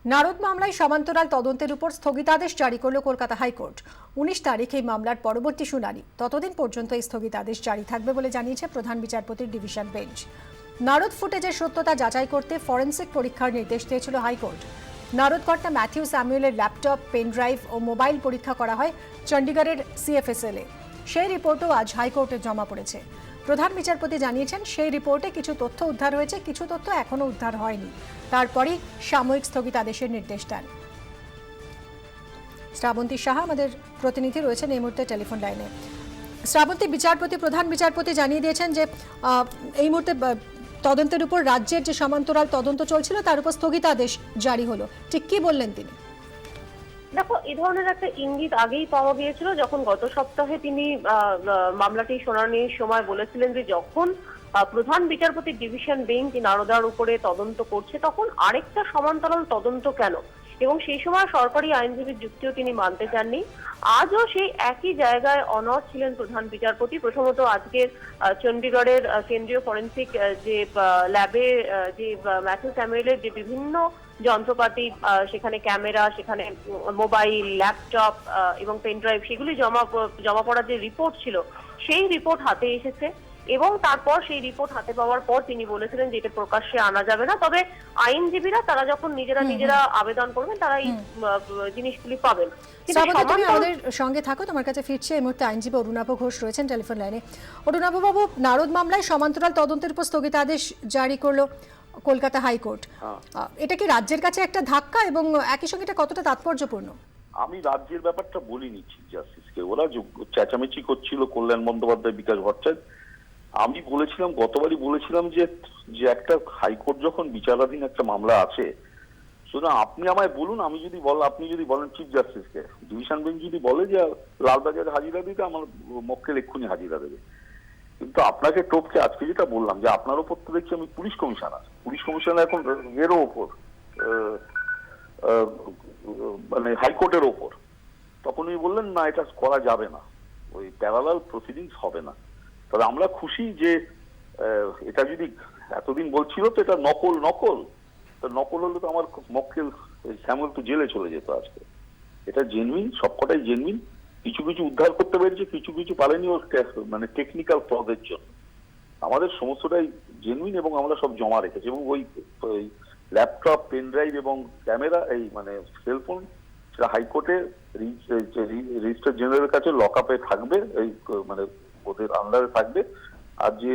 নারদ মামলায় সমান্তরাল তদন্তের উপর স্থগিতাদেশ জারি করল কলকাতা হাইকোর্ট। 19 তারিখ এই মামলার পরবর্তী শুনানি। ততদিন পর্যন্ত এই স্থগিতাদেশ জারি থাকবে বলে জানিয়েছে প্রধান বিচারপতির ডিভিশন বেঞ্চ। নারদ ফুটেজের সত্যতা যাচাই করতে ফরেনসিক পরীক্ষার নির্দেশ দিয়েছিল হাইকোর্ট। নারদ কর্তা ম্যাথিউ স্যামুয়েলের ল্যাপটপ, পেনড্রাইভ ও মোবাইল পরীক্ষা করা হয় চণ্ডীগড়ের CFSL-এ। সেই রিপোর্টও আজ হাইকোর্টে জমা পড়েছে। প্রধান বিচারপতি জানিয়েছেন, সেই রিপোর্টে কিছু তথ্য উদ্ধার হয়েছে, কিছু তথ্য এখনো উদ্ধার হয়নি। তারপরই সাময়িক স্থগিতাদেশের নির্দেশ দেন। শ্রাবন্তী সাহা আমাদের প্রতিনিধি রয়েছেন এই মুহূর্তে টেলিফোন লাইনে। শ্রাবন্তী, প্রধান বিচারপতি জানিয়ে দিয়েছেন যে এই মুহূর্তে তদন্তের উপর রাজ্যের যে সমান্তরাল তদন্ত চলছিল তার উপর স্থগিতাদেশ জারি হলো। ঠিক কি বললেন তিনি? দেখো, এই ধরনের একটা ইঙ্গিত আগেই পাওয়া গিয়েছিল, যখন গত সপ্তাহে তিনি মামলাটি শুনানির সময় বলেছিলেন যে যখন প্রধান বিচারপতির ডিভিশন বেঞ্চ নারদার উপরে তদন্ত করছে তখন আরেকটা সমান্তরাল তদন্ত কেন, এবং সেই সময় সরকারি আইনজীবীর যুক্তিও তিনি মানতে চাননি। আজও সেই একই জায়গায় অনড় ছিলেন প্রধান বিচারপতি। প্রথমত আজকের চণ্ডীগড়ের কেন্দ্রীয় ফরেন্সিক যে ল্যাবে যে ম্যাথিউ স্যামুয়েলের যে বিভিন্ন যন্ত্রপাতি, সেখানে ক্যামেরা, সেখানে মোবাইল, ল্যাপটপ এবং পেনড্রাইভ, সেগুলি জমা পড়ার যে রিপোর্ট ছিল সেই রিপোর্ট হাতে এসেছে, এবং তারপর সেই রিপোর্ট হাতে পাওয়ার পর তিনি বলেছিলেন যে এটা প্রকাশ্যে আনা যাবে না, তবে আইনজীবীরা তারা যখন নিজেরা আবেদন করবেন তারা এই জিনিসগুলি পাবেন। তুমি আমাদের সঙ্গে থাকো, তোমার কাছে ফিরছে এই মুহূর্তে আইনজীবী অরুণাভ ঘোষ রয়েছেন টেলিফোন লাইনে। অরুণাভ বাবু, নারদ মামলায় সমান্তরাল তদন্তের উপর স্থগিতাদেশ জারি করলো কলকাতা হাইকোর্ট। এটা কি রাজ্যের কাছে একটা ধাক্কা, এবং একই সঙ্গে এটা কতটা তাৎপর্যপূর্ণ? আমি রাজ্যের ব্যাপারটা বলিনি চিফ জাস্টিসকে। ওরা চেঁচামেচি করছিল, কল্যাণ বন্দ্যোপাধ্যায়, বিকাশ ভট্টাচার্য। আমি বলেছিলাম, গতবারই বলেছিলাম যে একটা হাইকোর্ট যখন বিচারাধীন একটা মামলা আছে, সুতরাং আপনি আমায় বলুন, আপনি যদি বলেন চিফ জাস্টিসকে, ডিভিশন বেঞ্চ যদি বলে যে লালবাজারে হাজিরা দিতে, আমার মক্কেল এক্ষুনি হাজিরা দেবে। কিন্তু আপনাকে টপকে আজকে যেটা বললাম যে আপনার ওপর তো দেখছি আমি পুলিশ কমিশনার এখন এরও ওপর মানে হাইকোর্টের ওপর, তখন উনি বললেন না, এটা করা যাবে না, ওই প্যারালাল প্রসিডিংস হবে না। তবে আমরা খুশি যে এটা যদি এতদিন বলছিল তো এটা নকল হলে তো আমার মক্কেল স্যামুয়েল তো জেলে চলে যেত আজকে। এটা জেনুইন, সবকটাই জেনুইন। কিছু উদ্ধার করতে পেরেছে, কিছু পারেনি ওর মানে টেকনিক্যাল ফ্লদের জন্য। আমাদের সমস্তটাই জেনুইন এবং আমরা সব জমা রেখেছি, এবং ওই ল্যাপটপ, পেনড্রাইভ এবং ক্যামেরা, এই মানে সেলফোন, সেটা হাইকোর্টে রেজিস্ট্রার জেনারেলের কাছে লক আপে থাকবে, এই মানে ওদের আন্ডারে থাকবে। আর যে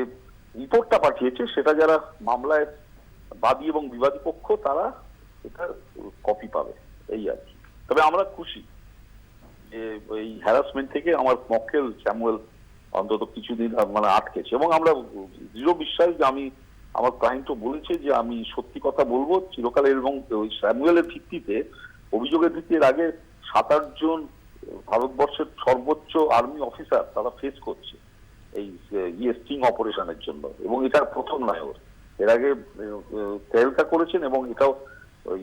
রিপোর্টটা পাঠিয়েছে সেটা যারা মামলায় বাদী এবং বিবাদী পক্ষ তারা এটা কপি পাবে, এই আর কি। তবে আমরা খুশি যে এই হ্যারাসমেন্ট থেকে আমার মক্কেল স্যামুয়েল অন্তত কিছুদিন মানে আটকেছে, এবং আমরা দৃঢ় বিশ্বাস যে আমার ক্লায়েন্টও বলেছে যে আমি সত্যি কথা বলবো চিরকালের, এবং ওই স্যামুয়েলের ভিত্তিতে, অভিযোগের ভিত্তির আগে 7-8 জন ভারতবর্ষের সর্বোচ্চ আর্মি অফিসার তারা ফেস করছে এই স্টিং অপারেশনের জন্য, এবং এটা প্রথম নয় ওর। এর আগে তেলকা করেছেন, এবং এটাও ওই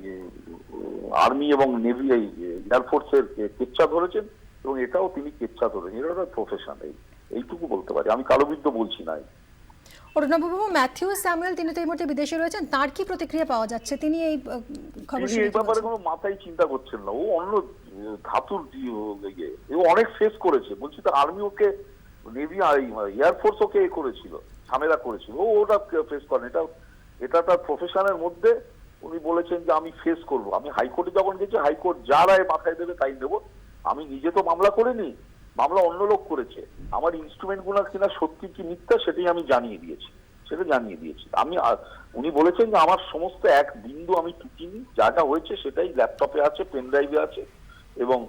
আর্মি এবং নেভি, এই এয়ারফোর্সের কেচ্ছা ধরেছেন, এবং এটাও তিনি কেচ্ছা ধরেছেন। এটা প্রফেশন, এইটুকু বলতে পারি, আমি কালোবিদ্য বলছি না। অরুণাভ বাবু, ম্যাথিউ স্যামুয়েল তিনি তো এই মুহূর্তে বিদেশে রয়েছেন, তার কি প্রতিক্রিয়া পাওয়া যাচ্ছে? তিনি এই ব্যাপারে কোনো মাথায় চিন্তা করছেন না। ও অন্য ধাতুর, ও অনেক ফেস করেছে। বলছি তো, আর্মি ওকে, নেভি, এয়ারফোর্স ওকে করেছিল, ঝামেলা করেছিল, ওটা ফেস করেন। এটা তার প্রফেশনের মধ্যে। উনি বলেছেন যে আমি ফেস করব। আমি হাইকোর্টে যখন গেছি, হাইকোর্ট যা রায় মাথায় দেবে তাই নেব। আমি নিজে তো মামলা করিনি, মামলা অন্য লোক করেছে। আমার ইনস্ট্রুমেন্ট গুলো কিনা সত্যি কি মিথ্যা সেটাই আমি জানিয়ে দিয়েছি। উনি বলেছেন যে আমার সমস্ত এক বিন্দু আমি টুকিনি, যা হয়েছে সেটাই ল্যাপটপে আছে, পেন ড্রাইভে আছে এবং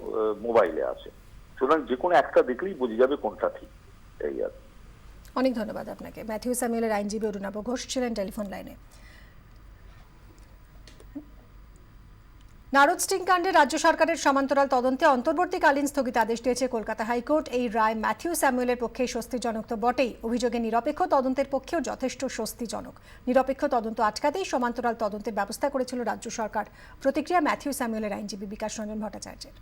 মোবাইলে আছে। সুতরাং যে কোনো একটা দেখলেই বোঝা যাবে কোনটা ঠিক। এই আর। অনেক ধন্যবাদ আপনাকে। ম্যাথিউ স্যামুয়েলের আইনজীবী অরুণাভ ঘোষ ছিলেন টেলিফোন লাইনে। নারদ স্টিং কাণ্ডে রাজ্য সরকারের সমান্তরাল তদন্তে অন্তর্বর্তীকালীন স্থগিতাদেশ দিয়েছে কলকাতা হাইকোর্ট। এই রায় ম্যাথিউ স্যামুয়েলের পক্ষে স্বস্তিজনক তো বটেই, অভিযোগে নিরপেক্ষ তদন্তের পক্ষেও যথেষ্ট স্বস্তিজনক। নিরপেক্ষ তদন্ত আটকাতেই সমান্তরাল তদন্তের ব্যবস্থা করেছিল রাজ্য সরকার। প্রতিক্রিয়া ম্যাথিউ স্যামুয়েলের আইনজীবী বিকাশ রঞ্জন ভট্টাচার্যের।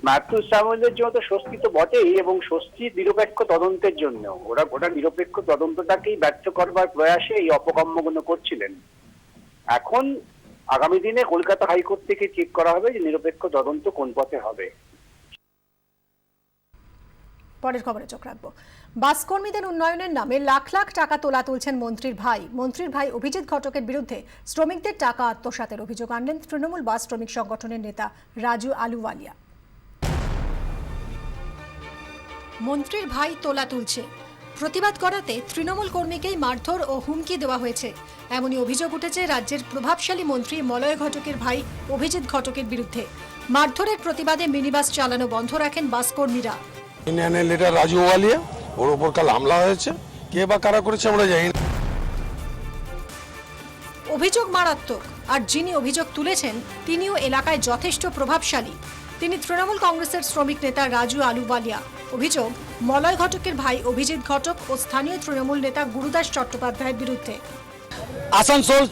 ম্যাথিউ স্যামুয়েলের জন্য তো স্বস্তি তো বটেই, এবং স্বস্তি নিরপেক্ষ তদন্তের জন্য। ওরা গোটা নিরপেক্ষ তদন্তটাকেই ব্যর্থ করবার প্রয়াসে এই অপকর্মগুলো করছিলেন। এখন আগামী দিনে কলকাতা হাইকোর্ট থেকে চেক করা হবে যে নিরপেক্ষ তদন্ত কোন পথে হবে। পরের খবরে চোখ রাখবো। বাস কর্মীদের উন্নয়নের নামে লাখ লাখ টাকা তোলা তুলছেন মন্ত্রীর ভাই অভিজিৎ ঘটকের বিরুদ্ধে শ্রমিকদের টাকা আত্মসাতের অভিযোগ আনলেন তৃণমূল বাস শ্রমিক সংগঠনের নেতা রাজু আলুওয়ালিয়া। মন্ত্রীর ভাই তোলা তুলছে, প্রতিবাদ করাতে তৃণমূল কর্মীকেই মারধর ও হুমকি দেওয়া হয়েছে, এমনই অভিযোগ উঠেছে রাজ্যের প্রভাবশালী মন্ত্রী মলয় ঘটকের ভাই অভিজিৎ ঘটকের বিরুদ্ধে। মারধরের প্রতিবাদে মিনিবাস চালানো বন্ধ রাখেন বাস কর্মীরা। ইউনিয়নের লিডার রাজু ওয়ালিয়া, ওর ওপর কাল হামলা হয়েছে, কে বা কারা করেছে আমরা জানি না। অভিযোগ মারাত্মক, আর যিনি অভিযোগ তুলেছেন তিনিও এলাকায় যথেষ্ট প্রভাবশালী। তিনি তৃণমূল কংগ্রেসের শ্রমিক নেতা রাজু আলুওয়ালিয়া। অভিযোগ মলয় ঘটকের ভাই অভিজিৎ ঘটক ও স্থানীয় তৃণমূল নেতা গুরুদাস চট্টোপাধ্যায়ের বিরুদ্ধে। আসানসোল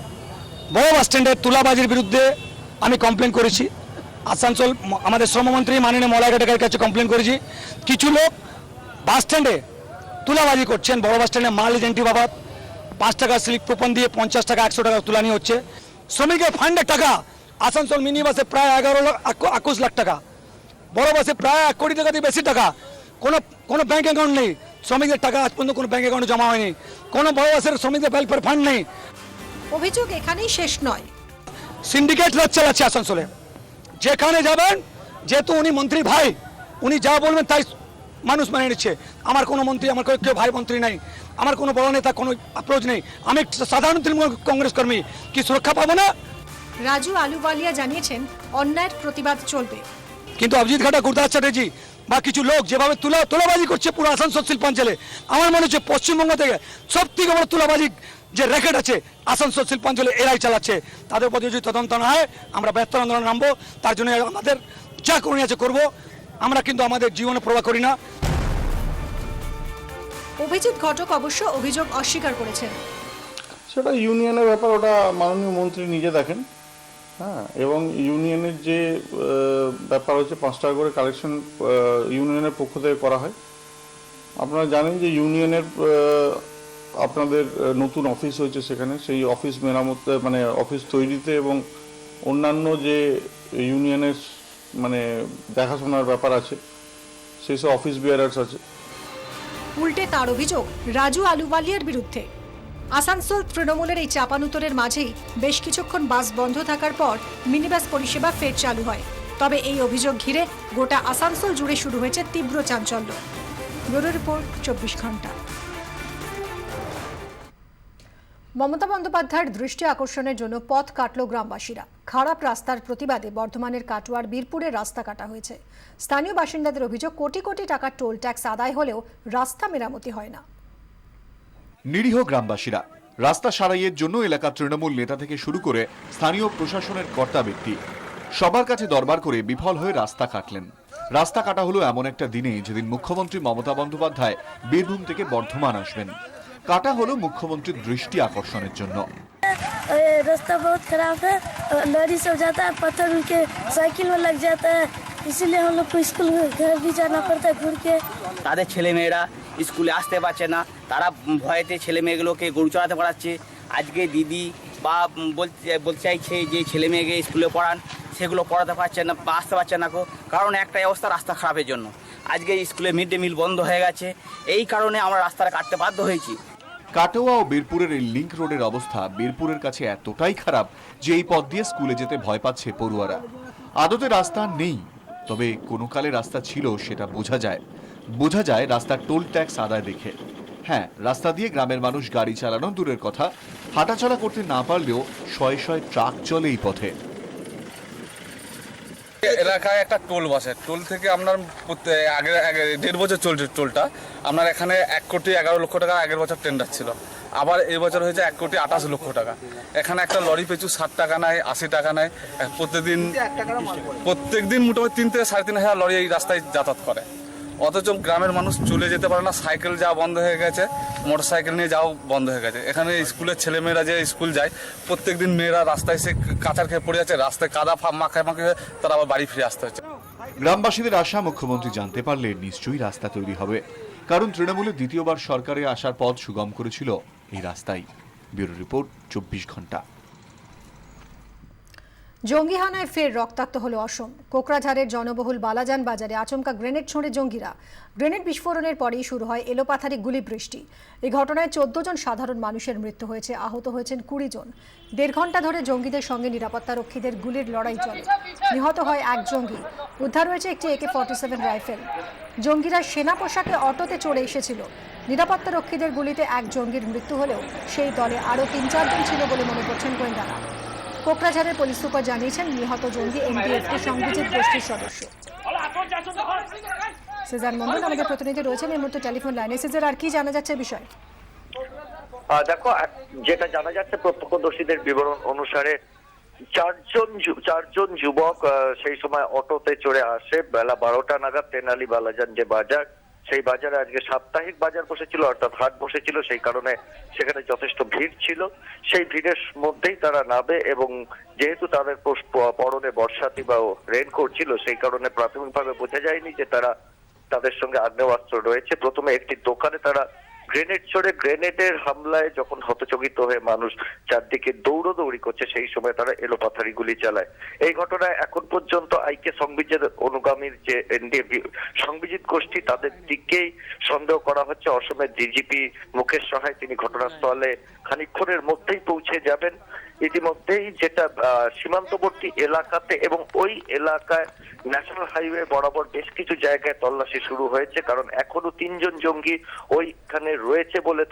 বড় বাস স্ট্যান্ডের তুলাবাজির বিরুদ্ধে আমি কমপ্লেন করেছি। আসানসোল আমাদের শ্রমমন্ত্রী মাননীয় মলয় ঘটকের কাছে কমপ্লেন করেছি। কিছু লোক বাস স্ট্যান্ডে তুলাবাজি করছেন, বড় বাস স্ট্যান্ডে মাল এজেন্টি বাবদ 5 টাকা স্লিপ কুপন দিয়ে 50 টাকা 100 টাকা তুলানি হচ্ছে। শ্রমিকের ফান্ডের টাকা আসানসোল মিনি বাসে প্রায় 21 লাখ টাকা, বড় বাসে প্রায় 1 কোটি টাকা দিয়ে বেশি টাকা। কোনো ব্যাংক অ্যাকাউন্ট নেই, শ্রমিকদের টাকা আজ পর্যন্ত কোনো ব্যাংক অ্যাকাউন্টে জমা হয়নি। কোনো বড় বাসের শ্রমিকদের ওয়েলফেয়ার ফান্ড নেই। অভিযোগ এখানেই শেষ নয়, সিন্ডিকেট রাজ চালাচ্ছে আসানসোলে। যেখানে যাবেন, যেহেতু উনি মন্ত্রী ভাই, উনি যা বলবেন তাই মানুষ মানে নিচ্ছে। আমার কোনো মন্ত্রী, আমার কেউ ভাই মন্ত্রী নাই, আমার কোনো বড় নেতা কোনো অ্যাপ্রোচ নেই। আমি সাধারণ তৃণমূল কংগ্রেস কর্মী, কি সুরক্ষা পাবো না? রাজু আলুওয়ালিয়া জানিয়েছেন অন্যায়ের প্রতিবাদ চলবে। কিন্তু অভিজিৎ ঘটক, গুরুদাস চ্যাটার্জি বা কিছু লোক যেভাবে তুলাবাজি করছে পুরো আসানসোল শিল্পাঞ্চলে, আমার মনে হচ্ছে পশ্চিমবঙ্গ থেকে সব থেকে বড় তুলাবাজি যে রেকর্ড আছে আসানসোল শিল্পাঞ্চলে এরাই চালাচ্ছে। তাদের প্রতি যদি তদন্ত না হয় আমরা বৃহত্তর আন্দোলন নামবো। তার জন্য আমাদের যা করণীয় আছে করবো। আমরা কিন্তু আমাদের জীবনে প্রভাব করি না। অভিজিৎ ঘটক অবশ্য অভিযোগ অস্বীকার করেছেন। সেটা ইউনিয়নের ব্যাপার, ওটা মাননীয় মন্ত্রী নিজে দেখেন। হ্যাঁ, এবং ইউনিয়নের যে ব্যাপার হচ্ছে 5 টাকা করে কালেকশন ইউনিয়নের পক্ষ থেকে করা হয়। আপনারা জানেন যে ইউনিয়নের আপনাদের নতুন অফিস হয়েছে, সেখানে সেই অফিস মেরামতে মানে অফিস তৈরিতে এবং অন্যান্য যে ইউনিয়নের মানে দেখাশোনার ব্যাপার আছে, সেই সব অফিস বিয়ারার্স আছে। উল্টে তার অভিযোগ রাজু আলুওয়ালিয়ার বিরুদ্ধে। আসানসোল তৃণমূলের এই চাপানুতরের মাঝেই বেশ কিছুক্ষণ বাস বন্ধ থাকার পর মিনিবাস পরিষেবা ফের চালু হয়। তবে এই অভিযোগ ঘিরে গোটা আসানসোল জুড়ে শুরু হয়েছে তীব্র চাঞ্চল্য। ব্যুরো রিপোর্ট 24 ঘন্টা। মমতা বন্দ্যোপাধ্যায়ের দৃষ্টি আকর্ষণের জন্য পথ কাটল গ্রামবাসীরা। খারাপ রাস্তার প্রতিবাদে বর্ধমানের কাটোয়ার বীরপুরে রাস্তা কাটা হয়েছে। স্থানীয় বাসিন্দাদের অভিযোগ, কোটি কোটি টাকার টোল ট্যাক্স আদায় হলেও রাস্তা মেরামতি হয় না। নিরীহ গ্রামবাসীরা রাস্তা সারাইয়ের জন্য এলাকার তৃণমূল নেতা থেকে শুরু করে স্থানীয় প্রশাসনের কর্তা ব্যক্তি সবার কাছে দরবার করে বিফল হয়ে রাস্তা কাটলেন। রাস্তা কাটা হলো এমন একটা দিনে যেদিন মুখ্যমন্ত্রী মমতা বন্দ্যোপাধ্যায় বীরভূম থেকে বর্ধমান আসবেন। काटा हलो मुख्यमंत्री दृष्टि आकर्षण रास्ता बहुत खराब है, लॉरी सब जाता है, पत्थर उनके साइकिल में लग जाता है, इसीलिए हम लोग को स्कूल घर भी जाना पड़ता है घूर के। তাদের ছেলে মেয়েরা স্কুলে আসতে পারছে না, তারা ভয়েতে ছেলে মেয়েগুলোকে গরু চড়াতে পারাচ্ছে। আজকে দিদি বা বলতে চাইছে যে ছেলে মেয়েকে স্কুলে পড়ান, সেগুলো পড়াতে পারছে না বা আসতে পারছে না, কারণ একটাই অবস্থা, রাস্তা খারাপের জন্য। আজকে স্কুলে মিড ডে মিল বন্ধ হয়ে গেছে, এই কারণে আমরা রাস্তাটা কাটতে বাধ্য হয়েছি। কাটোয়া ও বীরপুরের এই লিংক রোডের অবস্থা বীরপুরের কাছে এতটাই খারাপ যে এই পথ দিয়ে স্কুলে যেতে ভয় পাচ্ছে পড়ুয়ারা। আদতে রাস্তা নেই, তবে কোনো কালে রাস্তা ছিল সেটা বোঝা যায় রাস্তার টোল ট্যাক্স আদায় দেখে। হ্যাঁ, রাস্তা দিয়ে গ্রামের মানুষ গাড়ি চালানো দূরের কথা, হাঁটাচলা করতে না পারলেও শয়ে শয়ে ট্রাক চলে এই পথে। এলাকায় একটা টোল বসে, টোল থেকে আপনার আগে 1.5 বছর চলছে টোলটা। আপনার এখানে 1,11,00,000 টাকা আগের বছর টেন্ডার ছিল, আবার এই বছর হয়েছে 1,28,00,000 টাকা। এখানে একটা লরি পিছু 60 টাকা নেয়, 80 টাকা নেয়। প্রত্যেকদিন মোটামুটি 3 থেকে 3,500 লরি এই রাস্তায় যাতায়াত করে, অথচ গ্রামের মানুষ চলে যেতে পারে না। সাইকেল যাওয়া বন্ধ হয়ে গেছে, মোটর সাইকেল নিয়ে যাওয়া বন্ধ হয়ে গেছে। এখানে স্কুলের ছেলেমেয়েরা যে স্কুল যায়, প্রত্যেকদিন মেয়েরা রাস্তায় এসে কাঁচার খেয়ে পড়ে যাচ্ছে, রাস্তায় কাদা মাখামাখি হয়ে তারা আবার বাড়ি ফিরে আসতে হচ্ছে। গ্রামবাসীদের আশা, মুখ্যমন্ত্রী জানতে পারলে নিশ্চয়ই রাস্তা তৈরি হবে, কারণ তৃণমূলের দ্বিতীয়বার সরকারে আসার পথ সুগম করেছিল এই রাস্তায়। ব্যুরো রিপোর্ট 24 ঘন্টা। জঙ্গি হানায় ফের রক্তাক্ত হলো অসম। কোকরাঝাড়ের জনবহুল বালাজান বাজারে আচমকা গ্রেনেড ছোঁড়ে জঙ্গিরা। গ্রেনেড বিস্ফোরণের পরেই শুরু হয় এলোপাথারি গুলি বৃষ্টি। এই ঘটনায় 14 জন সাধারণ মানুষের মৃত্যু হয়েছে, আহত হয়েছেন 20 জন। 1.5 ঘন্টা ধরে জঙ্গিদের সঙ্গে নিরাপত্তারক্ষীদের গুলির লড়াই চলে। নিহত হয় এক জঙ্গি। উদ্ধার হয়েছে একটি AK-47 রাইফেল। জঙ্গিরা সেনা পোশাকে অটোতে চড়ে এসেছিল। নিরাপত্তারক্ষীদের গুলিতে এক জঙ্গির মৃত্যু হলেও সেই দলে আরও 3-4 জন ছিল বলে মনে করছেন গোয়েন্দারা। কোকরাঝাড়ের পুলিশ সুপার জানিয়েছেন নিহত জঙ্গি NDFT সংবিজিত গোষ্ঠীর সদস্য। সিজার মন্ডল আমাদের প্রতিনিধি রয়েছেন এই মুহূর্তে টেলিফোন লাইনে। সিজার, আর কি জানা যাচ্ছে বিষয়? দেখো, যেটা জানা যাচ্ছে প্রত্যক্ষদর্শীদের বিবরণ অনুসারে চারজন যুবক সেই সময় অটোতে চড়ে আসে বেলা 12টা নাগাদ। তেনালি বালাজান যে বাজার, সেই বাজারে আজকে সাপ্তাহিক বাজার বসেছিল, অর্থাৎ হাট বসেছিল, সেই কারণে সেখানে যথেষ্ট ভিড় ছিল। সেই ভিড়ের মধ্যেই তারা নামে এবং যেহেতু তাদের পরনে বর্ষাতি বা রেনকোট ছিল, সেই কারণে প্রাথমিকভাবে বোঝা যায়নি যে তাদের সঙ্গে আগ্নেয়াস্ত্র রয়েছে। প্রথমে একটি দোকানে তারা গ্রেনেড ছোড়ে। গ্রেনেডের হামলায় যখন হতচকিত হয়ে মানুষ চারদিকে দৌড়দৌড়ি করছে, সেই সময় তারা এলোপাথারি গুলি চালায়। এই ঘটনায় এখন পর্যন্ত আইকে সংবিজিত অনুগামীর যে NDF সংবিজিত গোষ্ঠী, তাদের দিকেই সন্দেহ করা হচ্ছে। অসমের DGP মুকেশ সাহায় তিনি ঘটনাস্থলে খানিকক্ষণের মধ্যেই পৌঁছে যাবেন। ইতিমধ্যেই যেটা সীমান্তবর্তী এলাকাতে এবং ওই এলাকায় ন্যাশনাল হাইওয়ে বরাবর বেশ কিছু জায়গায় তল্লাশি শুরু হয়েছে, কারণ এখনো 3 জন জঙ্গি ওইখানে রয়েছে বলে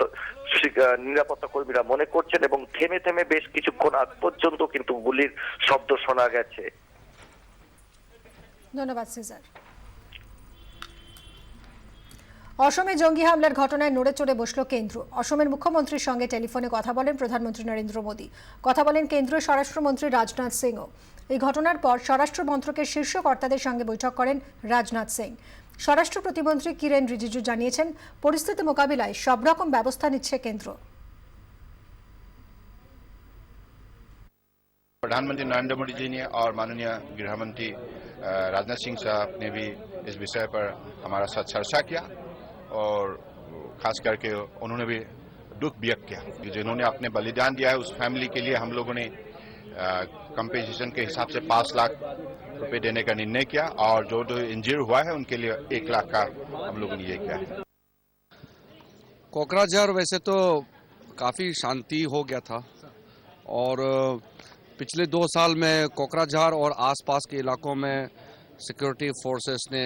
নিরাপত্তা কর্মীরা মনে করছেন এবং থেমে থেমে বেশ কিছুক্ষণ আগ পর্যন্ত কিন্তু গুলির শব্দ শোনা গেছে। ধন্যবাদ সিজার। অসমে জঙ্গি হামলার ঘটনায় নড়ে চড়ে বসল কেন্দ্র। অসমের মুখ্যমন্ত্রীর সঙ্গে টেলিফোনে কথা বলেন প্রধানমন্ত্রী নরেন্দ্র মোদী। কথা বলেন কেন্দ্রীয় স্বরাষ্ট্রমন্ত্রী রাজনাথ সিংও। এই ঘটনার পর স্বরাষ্ট্র মন্ত্রকের শীর্ষ কর্তাদের সঙ্গে বৈঠক করেন রাজনাথ সিং। স্বরাষ্ট্র প্রতিমন্ত্রী কিরেন রিজিজু জানিয়েছেন পরিস্থিতি মোকাবিলায় সব রকম ব্যবস্থা নিচ্ছে কেন্দ্র। प्रधानमंत्री नरेंद्र मोदी जी ने और माननीय गृह मंत्री राजनाथ सिंह साहब ने भी इस विषय पर हमारा साथ चर्चा किया और खास करके उन्होंने भी दुख व्यक्त किया कि जिन्होंने अपने बलिदान दिया है उस फैमिली के लिए हम लोगों ने कंपेंसेशन के हिसाब से 5 लाख रुपए देने का निर्णय किया और जो इंजर्ड हुआ है उनके लिए 1 लाख का हम लोगों ने ये किया है। कोकराझार वैसे तो काफ़ी शांति हो गया था और पिछले 2 साल में कोकराझार और आसपास के इलाकों में सिक्योरिटी फोर्सेस ने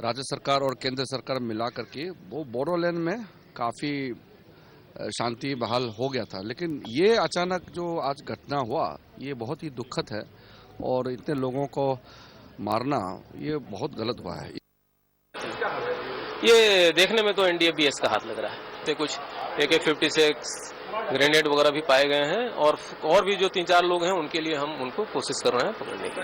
राज्य सरकार और केंद्र सरकार मिला करके वो बोडोलैंड में काफ़ी शांति बहाल हो गया था। लेकिन ये अचानक जो आज घटना हुआ ये बहुत ही दुखद है और इतने लोगों को मारना ये बहुत गलत हुआ है। ये देखने में तो NDFBS का हाथ लग रहा है। तो कुछ AK-56 ग्रेनेड वगैरह भी पाए गए हैं और भी जो 3-4 लोग हैं उनके लिए हम उनको कोशिश कर रहे हैं पकड़ने की।